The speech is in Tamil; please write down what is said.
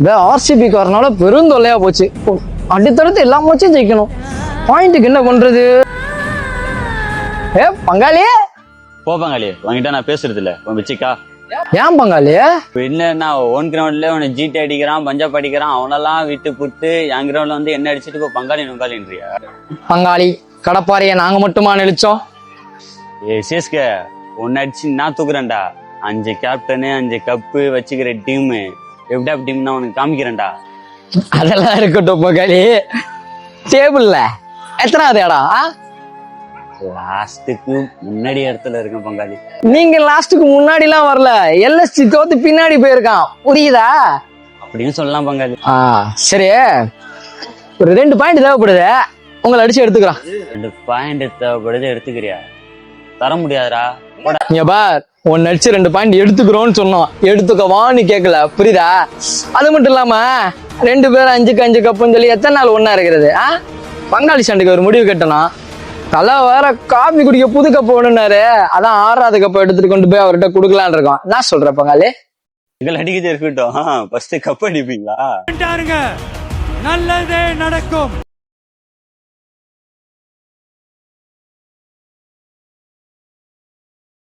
இந்த ஆர்சிபிக்கு வரனால பெருந்தொல்லையா போச்சு. அடுத்தடுத்து எல்லா மேட்சும் ஜெயிக்கணும். பாயிண்ட்டுக்கு என்ன பண்றது? பங்காளி போ பங்காளி, உங்ககிட்ட நான் பேசுறது இல்ல. உன் வச்சுக்கா ஏன் பங்காளி? இல்லன்னா ஓன் கிரவுண்ட்ல உன ஜிடி அடிக்கிறான், பஞ்சாப் அடிக்கிறான், அவனெல்லாம் விட்டு புட்டு என் கிரவுண்ட்ல வந்து என்ன அடிச்சுட்டு இப்போ பங்காளி நுங்காலின்றியா? பங்காளி கடப்பாறைய நாங்க மட்டுமா நெளிச்சோம்? சிஎஸ்கே ஒன்னு அடிச்சு நான் தூக்குறேன்டா. 5 கேப்டனு 5 கப்பு வச்சுக்கிற டீம் எப்படியா டீம் நான் உனக்கு காமிக்கிறேன்டா. அதெல்லாம் இருக்கட்டும் பங்காளி. டேபிள்ல எத்தனாவது இடம்? லாஸ்ட்டுக்கு முன்னாடி இடத்துல இருக்கேன் பங்காளி. நீங்க லாஸ்ட்டுக்கு முன்னாடி எல்லாம் வரல, எல்எஸ்டி தோத்து பின்னாடி போயிருக்கான், புரியுதா? அப்படின்னு சொல்லலாம் பங்காளி. சரி, ஒரு 2 பாயிண்ட் தேவைப்படுது, உங்களை அடிச்சு எடுத்துக்கிறோம். 2 பாயிண்ட் தேவைப்படுது, எடுத்துக்கிறியா? தர முடியாதுடா. இங்க பார், ஒன்னு அடிச்சு 2 பாயிண்ட் எடுத்துக்கிறோம்னு சொன்னோம், எடுத்துக்கவான்னு கேட்கல, புரியுதா? அது மட்டும் இல்லாம 2 பேரும் 5க்கு 5 கப்புன்னு சொல்லி எத்தனை நாள் ஒன்னா இருக்கிறது? பங்காளி சண்டைக்கு ஒரு முடிவு கட்டணும். தலை வேற காபி குடிக்க புது கப்பு வேணும்னாரு, அதான் 6வது கப்பை எடுத்துட்டு கொண்டு போய் அவர்கிட்ட குடுக்கலான் இருக்கோம். என்ன சொல்ற பங்காளி? எங்களை அடிக்கிறது இருக்கட்டும், ஃபர்ஸ்ட் கப் அடிப்பீங்களா? நல்லதே நடக்கும்.